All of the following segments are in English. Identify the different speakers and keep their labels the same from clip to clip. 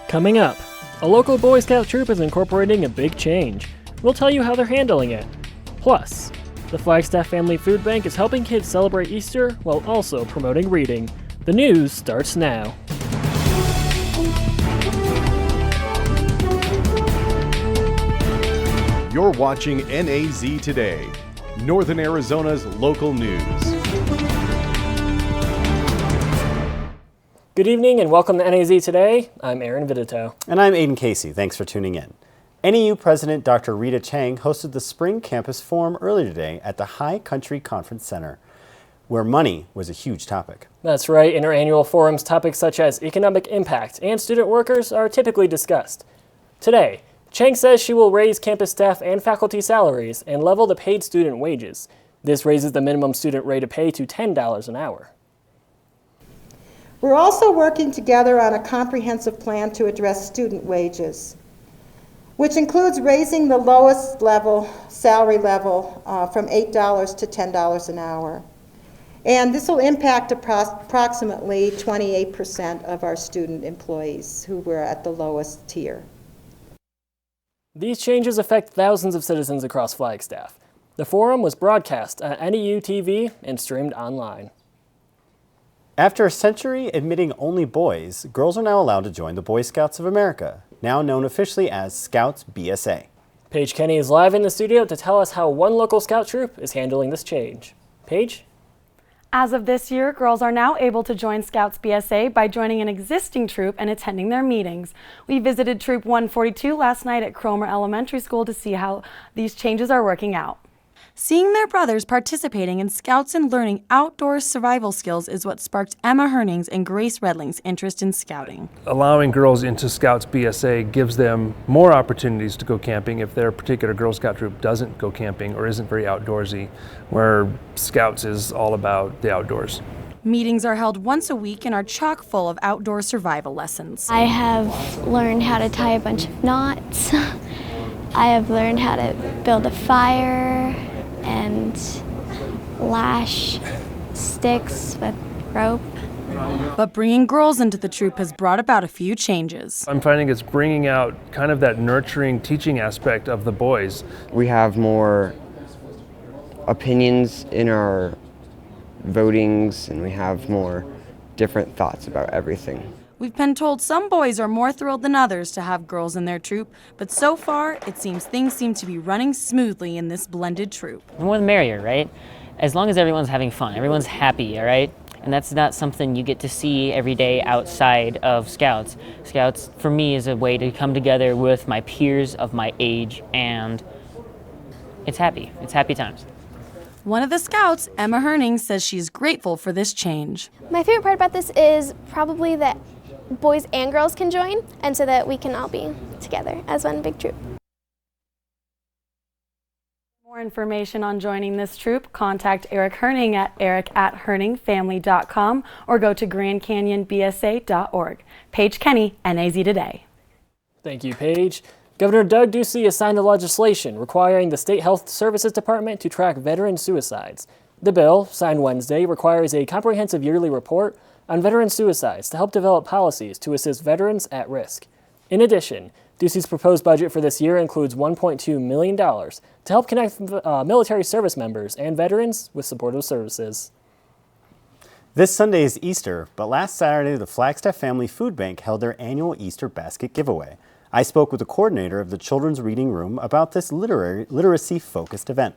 Speaker 1: Coming up, a local Boy Scout troop is incorporating a big change. We'll tell you how they're handling it. Plus, the Flagstaff Family Food Bank is helping kids celebrate Easter while also promoting reading. The news starts now.
Speaker 2: You're watching NAZ Today, Northern Arizona's local news.
Speaker 1: Good evening and welcome to NAZ Today. I'm Aaron Vidito.
Speaker 3: And I'm Aiden Casey. Thanks for tuning in. NAU President Dr. Rita Chang hosted the Spring Campus Forum earlier today at the High Country Conference Center, where money was a huge topic.
Speaker 1: That's right. In our annual forums, topics such as economic impact and student workers are typically discussed. Today, Chang says she will raise campus staff and faculty salaries and level the paid student wages. This raises the minimum student rate of pay to $10 an hour.
Speaker 4: We're also working together on a comprehensive plan to address student wages, which includes raising the lowest level, salary level, from $8 to $10 an hour. And this will impact approximately 28% of our student employees who were at the lowest tier.
Speaker 1: These changes affect thousands of citizens across Flagstaff. The forum was broadcast on NAU TV and streamed online.
Speaker 3: After a century admitting only boys, girls are now allowed to join the Boy Scouts of America, now known officially as Scouts BSA.
Speaker 1: Paige Kenny is live in the studio to tell us how one local scout troop is handling this change. Paige?
Speaker 5: As of this year, girls are now able to join Scouts BSA by joining an existing troop and attending their meetings. We visited Troop 142 last night at Cromer Elementary School to see how these changes are working out. Seeing their brothers participating in Scouts and learning outdoor survival skills is what sparked Emma Herning's and Grace Redling's interest in scouting.
Speaker 6: Allowing girls into Scouts BSA gives them more opportunities to go camping if their particular Girl Scout troop doesn't go camping or isn't very outdoorsy, where Scouts is all about the outdoors.
Speaker 5: Meetings are held once a week and are chock full of outdoor survival lessons.
Speaker 7: I have learned how to tie a bunch of knots. I have learned how to build a fire and lash sticks with rope.
Speaker 5: But bringing girls into the troop has brought about a few changes.
Speaker 6: I'm finding it's bringing out kind of that nurturing teaching aspect of the boys.
Speaker 8: We have more opinions in our votings and we have more different thoughts about everything.
Speaker 5: We've been told some boys are more thrilled than others to have girls in their troop, but so far it seems things seem to be running smoothly in this blended troop.
Speaker 9: The more the merrier, right? As long as everyone's having fun, everyone's happy, all right? And that's not something you get to see every day outside of Scouts. Scouts, for me, is a way to come together with my peers of my age, and it's happy. It's happy times.
Speaker 5: One of the Scouts, Emma Herning, says she's grateful for this change.
Speaker 7: My favorite part about this is probably that boys and girls can join, and so that we can all be together as one big troop.
Speaker 5: For more information on joining this troop, contact Eric Herning at eric@herningfamily.com or go to grandcanyonbsa.org. Paige Kenny, NAZ Today.
Speaker 1: Thank you, Paige. Governor Doug Ducey has signed the legislation requiring the State Health Services Department to track veteran suicides. The bill, signed Wednesday, requires a comprehensive yearly report on veteran suicides to help develop policies to assist veterans at risk. In addition, Ducey's proposed budget for this year includes $1.2 million to help connect military service members and veterans with supportive services.
Speaker 3: This Sunday is Easter, but last Saturday the Flagstaff Family Food Bank held their annual Easter basket giveaway. I spoke with the coordinator of the Children's Reading Room about this literacy-focused event.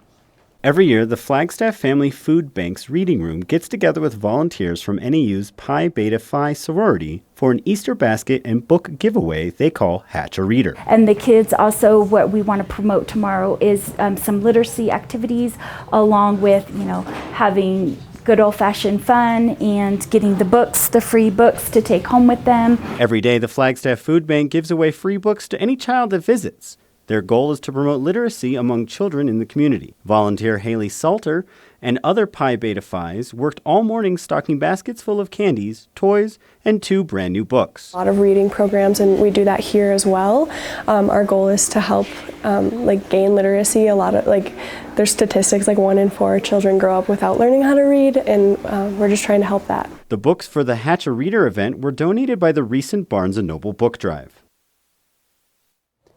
Speaker 3: Every year, the Flagstaff Family Food Bank's Reading Room gets together with volunteers from NAU's Pi Beta Phi sorority for an Easter basket and book giveaway they call Hatch a Reader.
Speaker 10: And the kids also, what we want to promote tomorrow is some literacy activities along with, having good old-fashioned fun and getting the free books to take home with them.
Speaker 3: Every day, the Flagstaff Food Bank gives away free books to any child that visits. Their goal is to promote literacy among children in the community. Volunteer Haley Salter and other Pi Beta Phis worked all morning stocking baskets full of candies, toys, and 2 brand new books.
Speaker 11: A lot of reading programs, and we do that here as well. Our goal is to help gain literacy. A lot of there's statistics 1 in 4 children grow up without learning how to read, and we're just trying to help that.
Speaker 3: The books for the Hatch a Reader event were donated by the recent Barnes & Noble book drive.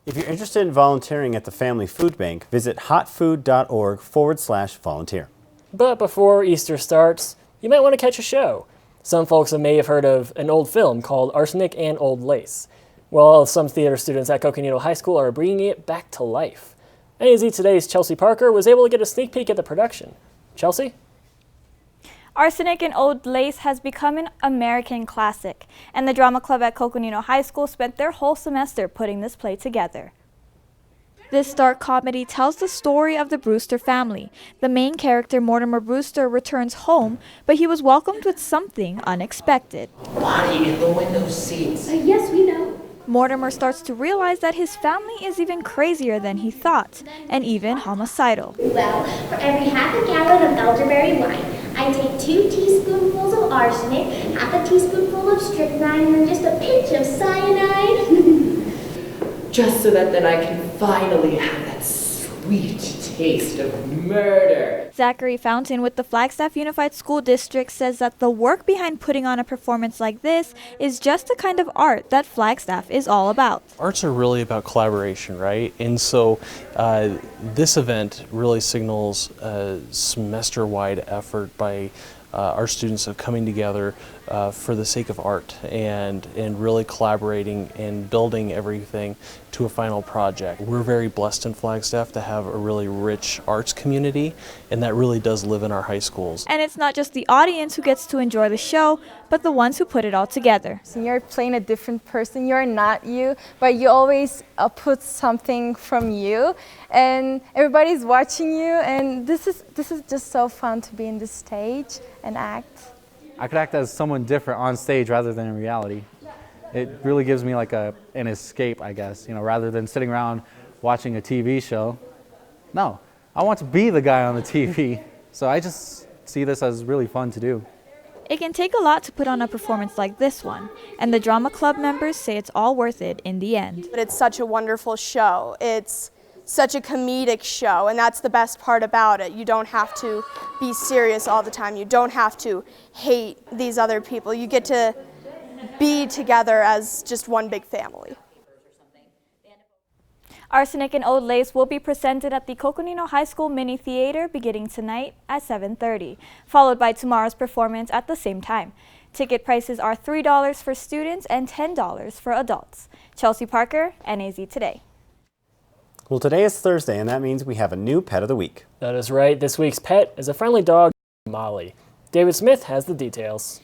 Speaker 3: If you're interested in volunteering at the Family Food Bank, visit hotfood.org/volunteer.
Speaker 1: But before Easter starts, you might want to catch a show. Some folks may have heard of an old film called Arsenic and Old Lace. Well, some theater students at Coconino High School are bringing it back to life. NAZ Today's Chelsea Parker was able to get a sneak peek at the production. Chelsea?
Speaker 12: Arsenic and Old Lace has become an American classic, and the drama club at Coconino High School spent their whole semester putting this play together. This dark comedy tells the story of the Brewster family. The main character, Mortimer Brewster, returns home, but he was welcomed with something unexpected.
Speaker 13: Body in the window seats.
Speaker 12: Yes, we know. Mortimer starts to realize that his family is even crazier than he thought, and even homicidal.
Speaker 14: Well, for every half a gallon of elderberry wine, I take 2 teaspoonfuls of arsenic, half a teaspoonful of strychnine, and then just a pinch of cyanide.
Speaker 13: Just so that then I can finally have that sweet taste of murder.
Speaker 12: Zachary Fountain with the Flagstaff Unified School District says that the work behind putting on a performance like this is just the kind of art that Flagstaff is all about.
Speaker 15: Arts are really about collaboration, right? And so this event really signals a semester-wide effort by our students of coming together for the sake of art and really collaborating and building everything to a final project. We're very blessed in Flagstaff to have a really rich arts community, and that really does live in our high schools.
Speaker 12: And it's not just the audience who gets to enjoy the show, but the ones who put it all together.
Speaker 16: You're playing a different person, you're not you, but you always put something from you, and everybody's watching you, and this is just so fun to be in this stage and act.
Speaker 17: I could act as someone different on stage rather than in reality. It really gives me like an escape, I guess, rather than sitting around watching a TV show. No, I want to be the guy on the TV. So I just see this as really fun to do.
Speaker 12: It can take a lot to put on a performance like this one, and the drama club members say it's all worth it in the end.
Speaker 18: But it's such a wonderful show. It's such a comedic show, and that's the best part about it. You don't have to be serious all the time. You don't have to hate these other people. You get to be together as just one big family.
Speaker 12: Arsenic and Old Lace will be presented at the Coconino High School Mini Theater beginning tonight at 7:30, followed by tomorrow's performance at the same time. Ticket prices are $3 for students and $10 for adults. Chelsea Parker, NAZ Today.
Speaker 3: Well, today is Thursday, and that means we have a new pet of the week.
Speaker 1: That is right. This week's pet is a friendly dog, Molly. David Smith has the details.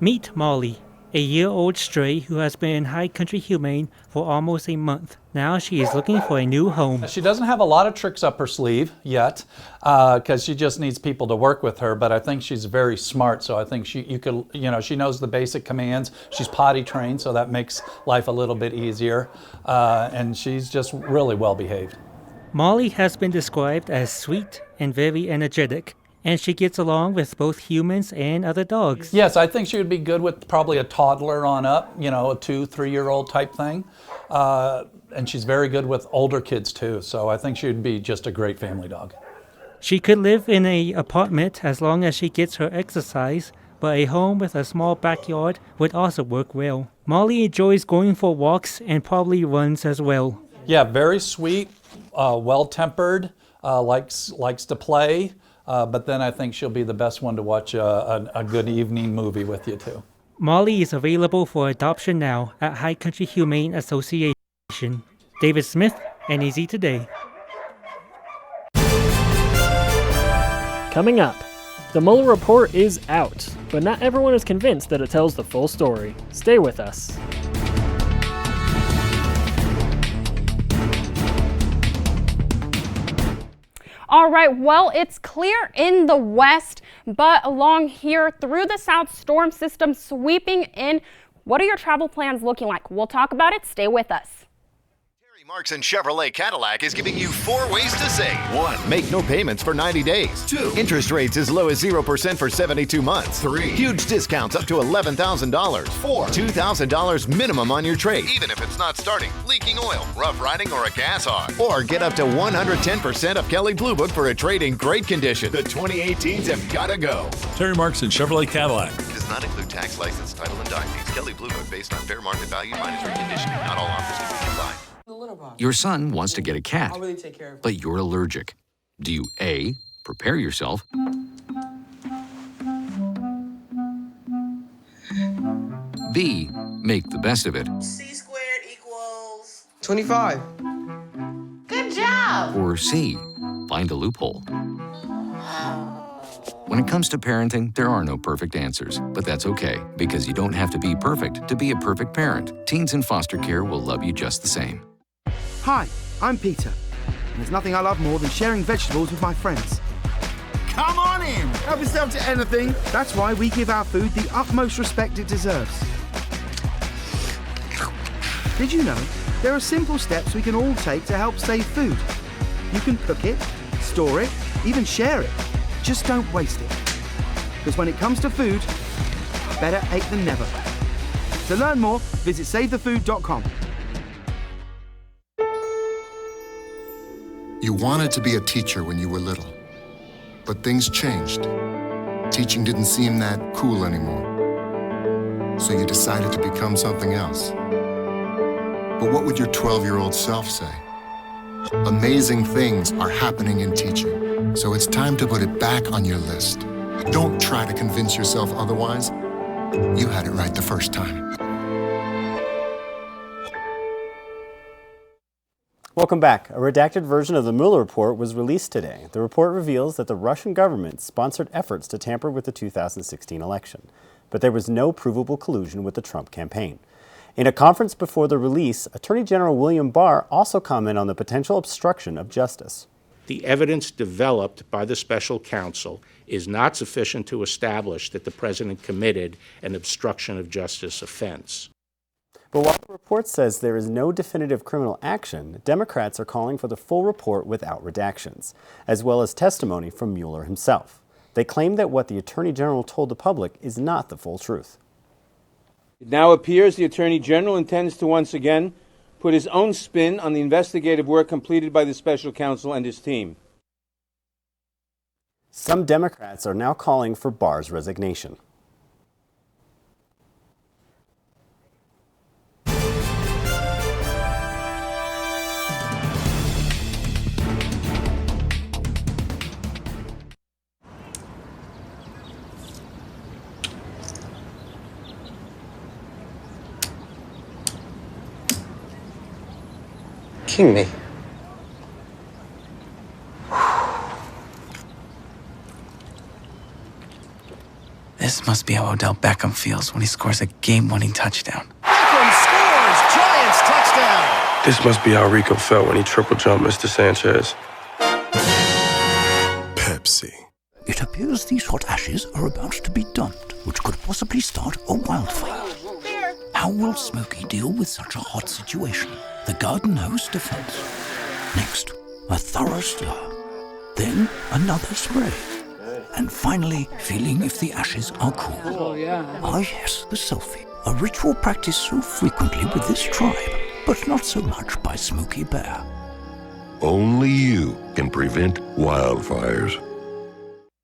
Speaker 19: Meet Molly, a year-old stray who has been in High Country Humane for almost a month. Now she is looking for a new home.
Speaker 20: She doesn't have a lot of tricks up her sleeve yet, because she just needs people to work with her. But I think she's very smart, so I think she knows the basic commands. She's potty trained, so that makes life a little bit easier, and she's just really well behaved.
Speaker 19: Molly has been described as sweet and very energetic, and she gets along with both humans and other dogs.
Speaker 20: Yes, I think she would be good with probably a toddler on up, a 2-3-year-old type thing. And she's very good with older kids too, so I think she would be just a great family dog.
Speaker 19: She could live in an apartment as long as she gets her exercise, but a home with a small backyard would also work well. Molly enjoys going for walks and probably runs as well.
Speaker 20: Yeah, very sweet, well-tempered, likes to play. But then I think she'll be the best one to watch a good evening movie with you too.
Speaker 19: Molly is available for adoption now at High Country Humane Association. David Smith, NAZ Today.
Speaker 1: Coming up, the Mueller report is out, but not everyone is convinced that it tells the full story. Stay with us.
Speaker 21: All right, well, it's clear in the west, but along here through the south, storm system sweeping in. What are your travel plans looking like? We'll talk about it. Stay with us.
Speaker 22: Marks and Chevrolet Cadillac is giving you 4 ways to save. 1. Make no payments for 90 days. 2. Interest rates as low as 0% for 72 months. 3. Huge discounts up to $11,000. 4. $2,000 minimum on your trade, even if it's not starting, leaking oil, rough riding, or a gas hog. Or get up to 110% of Kelley Blue Book for a trade in great condition. The 2018s have got to go.
Speaker 23: Terry Marks and Chevrolet Cadillac.
Speaker 22: Does not include tax, license, title, and dock fees. Kelley Blue Book based on fair market value minus reconditioning. Not all offers can be combined.
Speaker 2: Your son wants to get a cat,
Speaker 13: I'll really take care of it.
Speaker 2: but you're allergic. Do you A, prepare yourself, B, make the best of it,
Speaker 13: C squared equals 25.
Speaker 4: Good job!
Speaker 2: or C, find a loophole? When it comes to parenting, there are no perfect answers, but that's okay, because you don't have to be perfect to be a perfect parent. Teens in foster care will love you just the same.
Speaker 6: Hi, I'm Peter, and there's nothing I love more than sharing vegetables with my friends. Come on in! Help yourself to anything. That's why we give our food the utmost respect it deserves. Did you know there are simple steps we can all take to help save food? You can cook it, store it, even share it. Just don't waste it. Because when it comes to food, better ache than never. To learn more, visit savethefood.com.
Speaker 24: You wanted to be a teacher when you were little, but things changed. Teaching didn't seem that cool anymore. So you decided to become something else. But what would your 12-year-old self say? Amazing things are happening in teaching, so it's time to put it back on your list. Don't try to convince yourself otherwise. You had it right the first time.
Speaker 3: Welcome back. A redacted version of the Mueller report was released today. The report reveals that the Russian government sponsored efforts to tamper with the 2016 election, but there was no provable collusion with the Trump campaign. In a conference before the release, Attorney General William Barr also commented on the potential obstruction of justice.
Speaker 25: The evidence developed by the special counsel is not sufficient to establish that the president committed an obstruction of justice offense.
Speaker 3: But while the report says there is no definitive criminal action, Democrats are calling for the full report without redactions, as well as testimony from Mueller himself. They claim that what the Attorney General told the public is not the full truth.
Speaker 26: It now appears the Attorney General intends to once again put his own spin on the investigative work completed by the special counsel and his team.
Speaker 3: Some Democrats are now calling for Barr's resignation.
Speaker 27: King me.
Speaker 28: This must be how Odell Beckham feels when he scores a game-winning touchdown.
Speaker 22: Beckham scores! Giants touchdown!
Speaker 27: This must be how Rico felt when he triple jumped Mr. Sanchez.
Speaker 29: Pepsi. It appears these hot ashes are about to be dumped, which could possibly start a wildfire. How will Smokey deal with such a hot situation? The garden hose defense. Next, a thorough stir. Then another spray. And finally, feeling if the ashes are cool.
Speaker 28: Oh, yeah.
Speaker 29: Ah, yes, the selfie. A ritual practiced so frequently with this tribe, but not so much by Smokey Bear.
Speaker 30: Only you can prevent wildfires.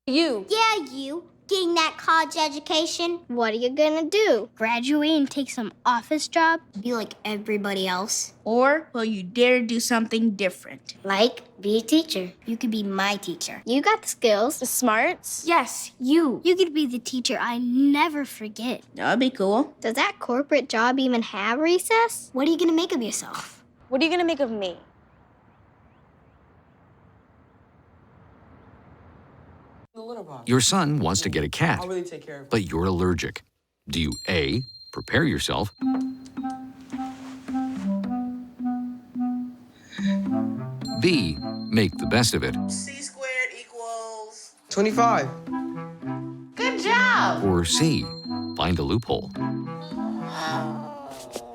Speaker 14: You. Yeah, you. Getting that college education. What are you gonna do? Graduate and take some office job? Be like everybody else?
Speaker 4: Or will you dare to do something different?
Speaker 14: Like, be a teacher. You could be my teacher. You got the skills.
Speaker 4: The smarts?
Speaker 14: Yes, you. You could be the teacher I never forget.
Speaker 4: That'd be cool.
Speaker 14: Does that corporate job even have recess? What are you gonna make of yourself?
Speaker 18: What are you gonna make of me?
Speaker 2: Your son wants to get a cat,
Speaker 13: I'll really take care of it.
Speaker 2: but you're allergic. Do you A, prepare yourself, B, make the best of it,
Speaker 13: C squared equals
Speaker 27: 25.
Speaker 4: Good job!
Speaker 2: or C, find a loophole?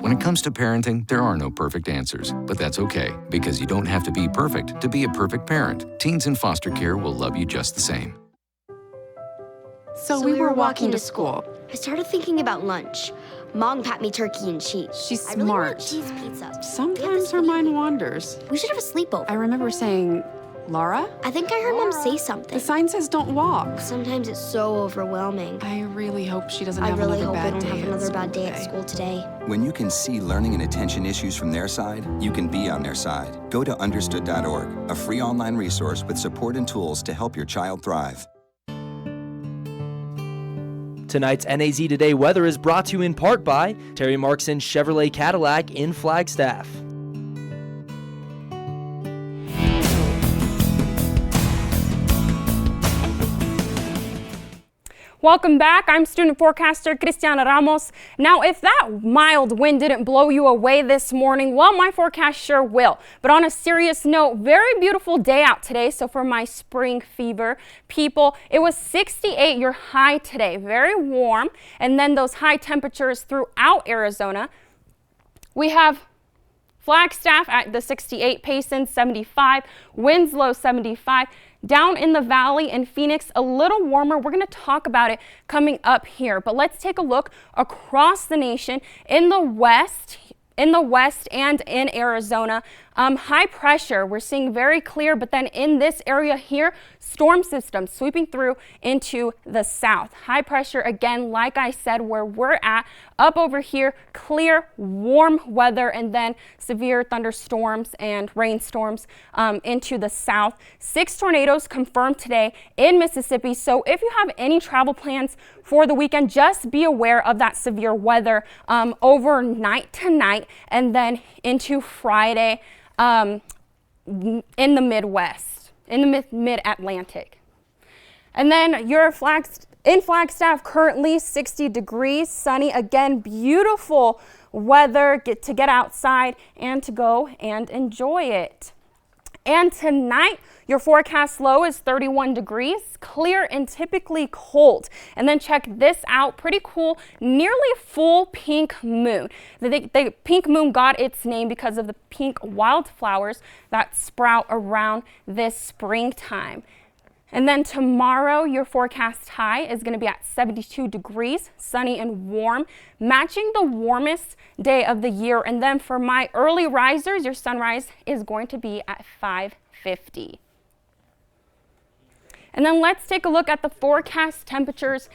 Speaker 2: When it comes to parenting, there are no perfect answers, but that's okay, because you don't have to be perfect to be a perfect parent. Teens in foster care will love you just the same.
Speaker 31: So we were walking to school.
Speaker 14: I started thinking about lunch. Mom packed me turkey and cheese.
Speaker 31: She's
Speaker 14: I really want
Speaker 31: smart.
Speaker 14: cheese pizza.
Speaker 31: Sometimes her mind wanders.
Speaker 14: We should have a sleepover.
Speaker 31: I remember saying,
Speaker 5: Laura?
Speaker 14: I think I heard Mom say something.
Speaker 5: The sign says don't walk.
Speaker 14: Sometimes it's so overwhelming.
Speaker 5: I really hope she doesn't
Speaker 14: I
Speaker 5: have
Speaker 14: really
Speaker 5: another
Speaker 14: hope I
Speaker 5: bad
Speaker 14: don't
Speaker 5: day
Speaker 14: have
Speaker 5: at
Speaker 14: another
Speaker 5: school
Speaker 14: bad day at
Speaker 5: today.
Speaker 14: school today.
Speaker 7: When you can see learning and attention issues from their side, you can be on their side. Go to understood.org, a free online resource with support and tools to help your child thrive.
Speaker 8: Tonight's NAZ Today weather is brought to you in part by Terry Markson Chevrolet Cadillac in Flagstaff.
Speaker 21: Welcome back. I'm student forecaster Cristiana Ramos. Now, if that mild wind didn't blow you away this morning, well, my forecast sure will. But on a serious note, very beautiful day out today. So for my spring fever people, it was 68 your high today, very warm. And then those high temperatures throughout Arizona. We have Flagstaff at the 68, Payson 75, Winslow 75. Down in the valley in Phoenix, a little warmer. We're going to talk about it coming up here. But let's take a look across the nation in the west and in Arizona. High pressure, we're seeing very clear, but then in this area here, storm systems sweeping through into the south. High pressure, again, like I said, where we're at, up over here, clear, warm weather, and then severe thunderstorms and rainstorms into the south. 6 tornadoes confirmed today in Mississippi. So if you have any travel plans for the weekend, just be aware of that severe weather overnight tonight and then into Friday. In the Midwest, in the mid-Atlantic. And then you're in Flagstaff, currently 60 degrees, sunny, again, beautiful weather to get outside and to go and enjoy it. And tonight, your forecast low is 31 degrees, clear and typically cold. And then check this out, pretty cool, nearly full pink moon. The pink moon got its name because of the pink wildflowers that sprout around this springtime. And then tomorrow, your forecast high is going to be at 72 degrees, sunny and warm, matching the warmest day of the year. And then for my early risers, your sunrise is going to be at 5:50. And then let's take a look at the forecast temperatures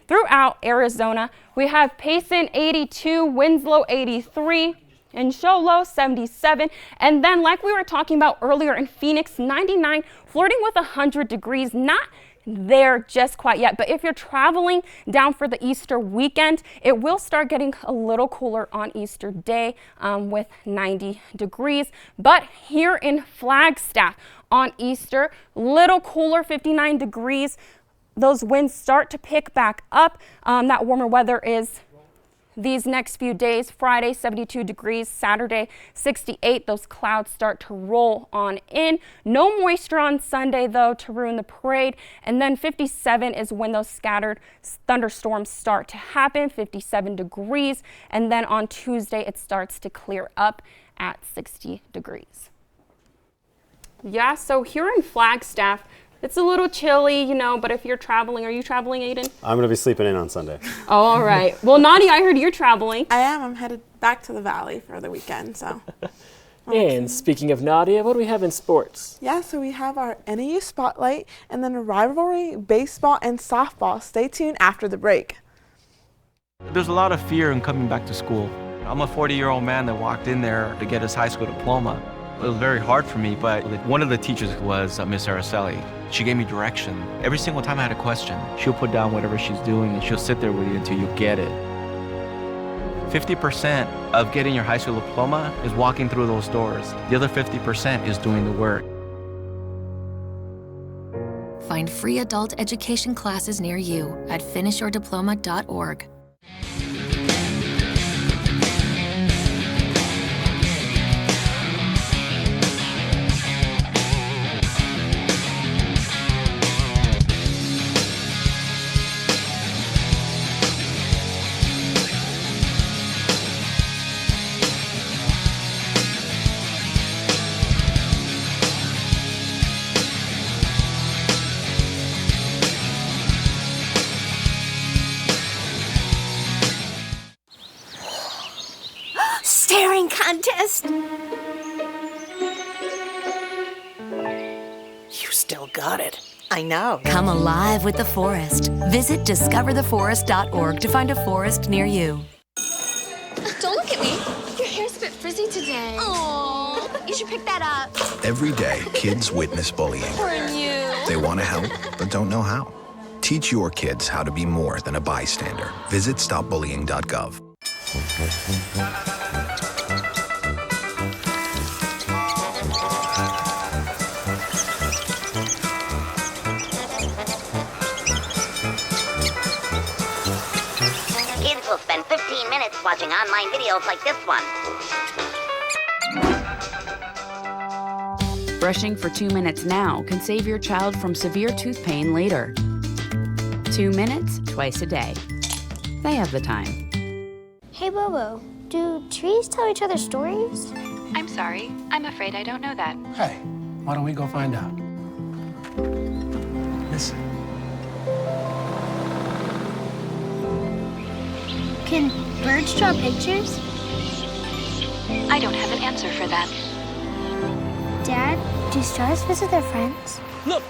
Speaker 21: throughout Arizona. We have Payson 82, Winslow 83, and Show Low 77. And then like we were talking about earlier in Phoenix, 99, flirting with 100 degrees, not there just quite yet. But if you're traveling down for the Easter weekend, it will start getting a little cooler on Easter Day with 90 degrees. But here in Flagstaff on Easter, little cooler, 59 degrees. Those winds start to pick back up. That warmer weather is these next few days. Friday, 72 degrees. Saturday, 68. Those clouds start to roll on in. No moisture on Sunday, though, to ruin the parade. And then 57 is when those scattered thunderstorms start to happen. 57 degrees. And then on Tuesday, it starts to clear up at 60 degrees. Yeah, so here in Flagstaff, it's a little chilly, you know, but if you're traveling, are you traveling, Aiden?
Speaker 3: I'm going to be sleeping in on Sunday.
Speaker 21: Oh, all right. Well, Nadia, I heard you're traveling.
Speaker 9: I am. I'm headed back to the valley for the weekend, so.
Speaker 1: And speaking of Nadia, what do we have in sports?
Speaker 9: Yeah, so we have our NAU Spotlight and then a rivalry, baseball, and softball. Stay tuned after the break.
Speaker 10: There's a lot of fear in coming back to school. I'm a 40-year-old man that walked in there to get his high school diploma. It was very hard for me, but one of the teachers was Miss Araceli. She gave me direction. Every single time I had a question, she'll put down whatever she's doing and she'll sit there with you until you get it. 50% of getting your high school diploma is walking through those doors. The other 50% is doing the work.
Speaker 11: Find free adult education classes near you at finishyourdiploma.org.
Speaker 14: Staring contest.
Speaker 6: You still got it. I know.
Speaker 11: Come alive with the forest. Visit discovertheforest.org to find a forest near you.
Speaker 14: Don't look at me. Your hair's a bit frizzy today. Aww. You should pick that up.
Speaker 12: Every day, kids witness bullying.
Speaker 14: For you.
Speaker 12: They want to help, but don't know how. Teach your kids how to be more than a bystander. Visit stopbullying.gov.
Speaker 15: Kids will spend 15 minutes watching online videos like this one.
Speaker 16: Brushing for 2 minutes now can save your child from severe tooth pain later. 2 minutes, twice a day. They have the time.
Speaker 14: Hey, Bobo, do trees tell each other stories?
Speaker 17: I'm sorry. I'm afraid I don't know that.
Speaker 19: Hey, why don't we go find out? Listen.
Speaker 14: Can birds draw pictures?
Speaker 17: I don't have an answer for that.
Speaker 14: Dad, do stars visit their friends?
Speaker 19: Look!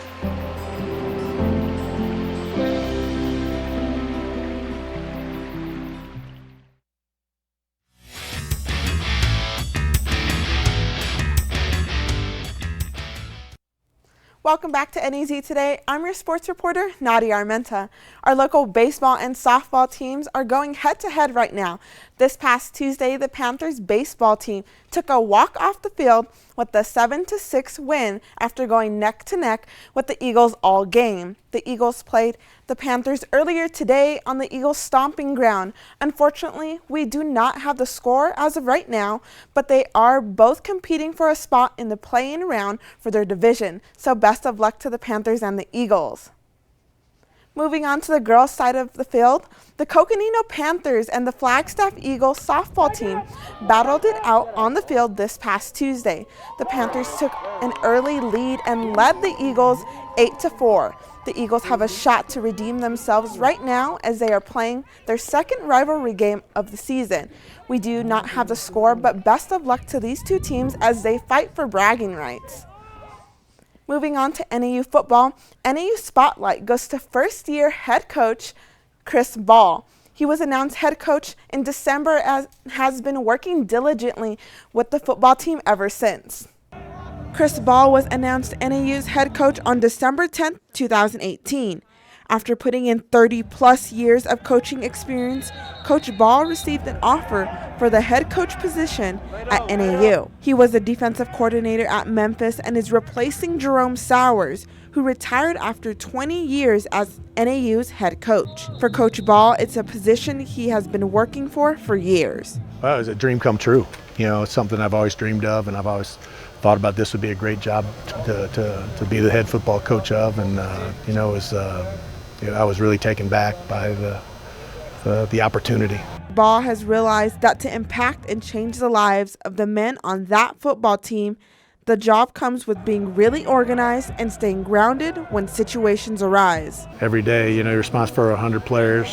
Speaker 9: Welcome back to NAZ Today. I'm your sports reporter, Nadia Armenta. Our local baseball and softball teams are going head-to-head right now. This past Tuesday, the Panthers baseball team took a walk off the field with a 7-6 win after going neck-to-neck with the Eagles all game. The Eagles played the Panthers earlier today on the Eagles' stomping ground. Unfortunately, we do not have the score as of right now, but they are both competing for a spot in the play-in round for their division. So best of luck to the Panthers and the Eagles. Moving on to the girls' side of the field, the Coconino Panthers and the Flagstaff Eagles softball team battled it out on the field this past Tuesday. The Panthers took an early lead and led the Eagles 8-4. The Eagles have a shot to redeem themselves right now as they are playing their second rivalry game of the season. We do not have the score, but best of luck to these two teams as they fight for bragging rights. Moving on to NAU football, NAU Spotlight goes to first-year head coach Chris Ball. He was announced head coach in December and has been working diligently with the football team ever since. Chris Ball was announced NAU's head coach on December 10, 2018. After putting in 30-plus years of coaching experience, Coach Ball received an offer for the head coach position at NAU. He was a defensive coordinator at Memphis and is replacing Jerome Sowers, who retired after 20 years as NAU's head coach. For Coach Ball, it's a position he has been working for years.
Speaker 20: Well, it was a dream come true. You know, it's something I've always dreamed of, and I've always thought about this would be a great job to be the head football coach of, and you know, it was. I was really taken back by the opportunity.
Speaker 9: Ball has realized that to impact and change the lives of the men on that football team, the job comes with being really organized and staying grounded when situations arise.
Speaker 20: Every day, you know, you're responsible for 100 players.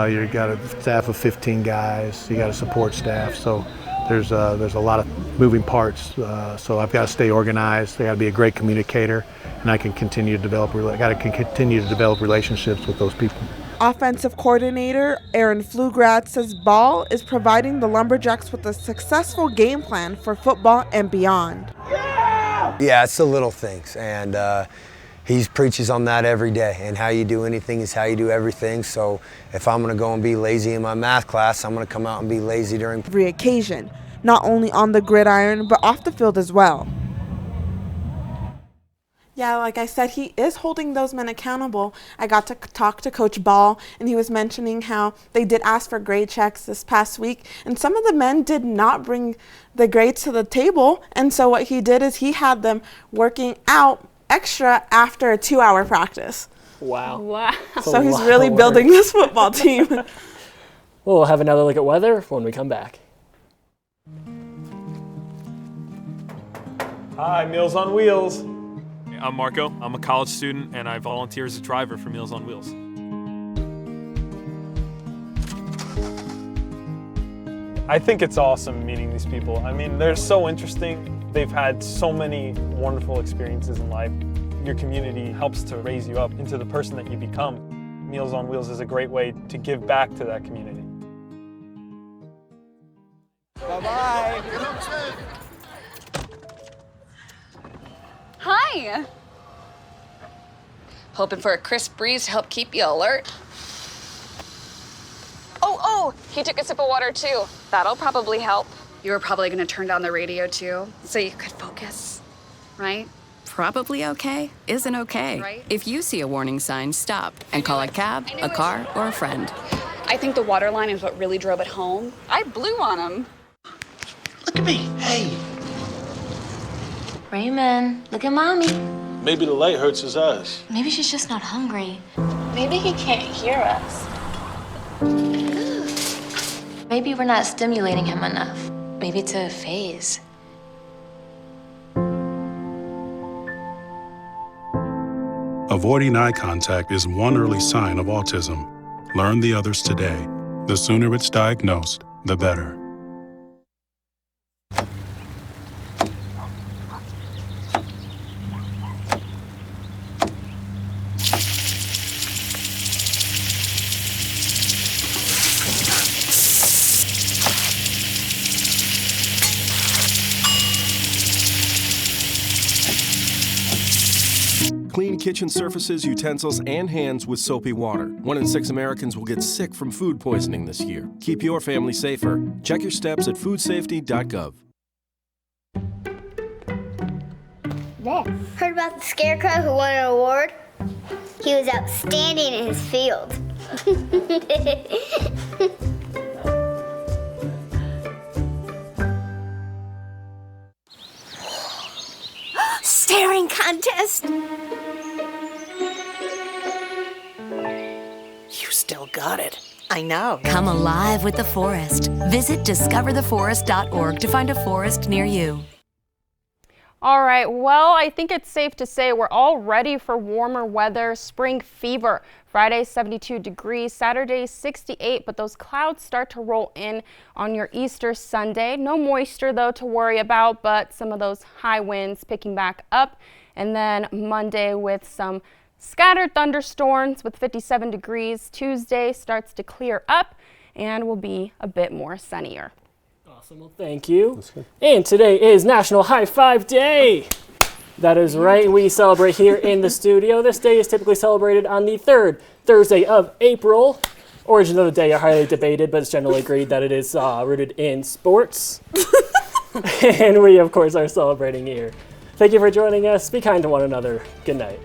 Speaker 20: You've got a staff of 15 guys. You got a support staff. So there's a lot of moving parts. So I've got to stay organized. I got to be a great communicator, and I can continue to develop. Continue to develop relationships with those people.
Speaker 9: Offensive coordinator Aaron Pflugrad says Ball is providing the Lumberjacks with a successful game plan for football and beyond.
Speaker 23: Yeah, it's the little things, and he preaches on that every day. And how you do anything is how you do everything. So if I'm going to go and be lazy in my math class, I'm going to come out and be lazy during
Speaker 9: every occasion, not only on the gridiron but off the field as well. Yeah, like I said, he is holding those men accountable. I got to talk to Coach Ball, and he was mentioning how they did ask for grade checks this past week, and some of the men did not bring the grades to the table, and so what he did is he had them working out extra after a 2-hour practice.
Speaker 1: Wow.
Speaker 9: So he's really building this football team.
Speaker 1: We'll have another look at weather when we come back.
Speaker 24: Hi, Meals on Wheels. I'm Marco. I'm a college student, and I volunteer as a driver for Meals on Wheels. I think it's awesome meeting these people. I mean, they're so interesting. They've had so many wonderful experiences in life. Your community helps to raise you up into the person that you become. Meals on Wheels is a great way to give back to that community.
Speaker 4: Bye-bye.
Speaker 13: Hi. Hoping for a crisp breeze to help keep you alert. Oh, he took a sip of water too. That'll probably help. You were probably gonna turn down the radio too, so you could focus, right?
Speaker 18: Probably okay isn't okay.
Speaker 13: Right?
Speaker 18: If you see a warning sign, stop and call a cab, a car, or a friend.
Speaker 13: I think the water line is what really drove it home. I blew on him.
Speaker 19: Look at me. Hey.
Speaker 22: Raymond, look at Mommy.
Speaker 19: Maybe the light hurts his eyes.
Speaker 22: Maybe she's just not hungry. Maybe he can't hear us. Maybe we're not stimulating him enough. Maybe it's a phase.
Speaker 25: Avoiding eye contact is one early sign of autism. Learn the others today. The sooner it's diagnosed, the better.
Speaker 26: Clean kitchen surfaces, utensils, and hands with soapy water. 1 in 6 Americans will get sick from food poisoning this year. Keep your family safer. Check your steps at foodsafety.gov.
Speaker 14: Heard about the scarecrow who won an award? He was outstanding in his field.
Speaker 6: Staring contest. You still got it. I know.
Speaker 27: Come alive with the forest. Visit discovertheforest.org to find a forest near you.
Speaker 21: All right, well, I think it's safe to say we're all ready for warmer weather, spring fever. Friday, 72 degrees, Saturday, 68, but those clouds start to roll in on your Easter Sunday. No moisture, though, to worry about, but some of those high winds picking back up. And then Monday with some scattered thunderstorms with 57 degrees. Tuesday starts to clear up and will be a bit more sunnier.
Speaker 1: Awesome, well, thank you. And today is National High Five Day. That is right, we celebrate here in the studio. This day is typically celebrated on the third Thursday of April. Origins of the day are highly debated, but it's generally agreed that it is rooted in sports. And we, of course, are celebrating here. Thank you for joining us. Be kind to one another. Good night.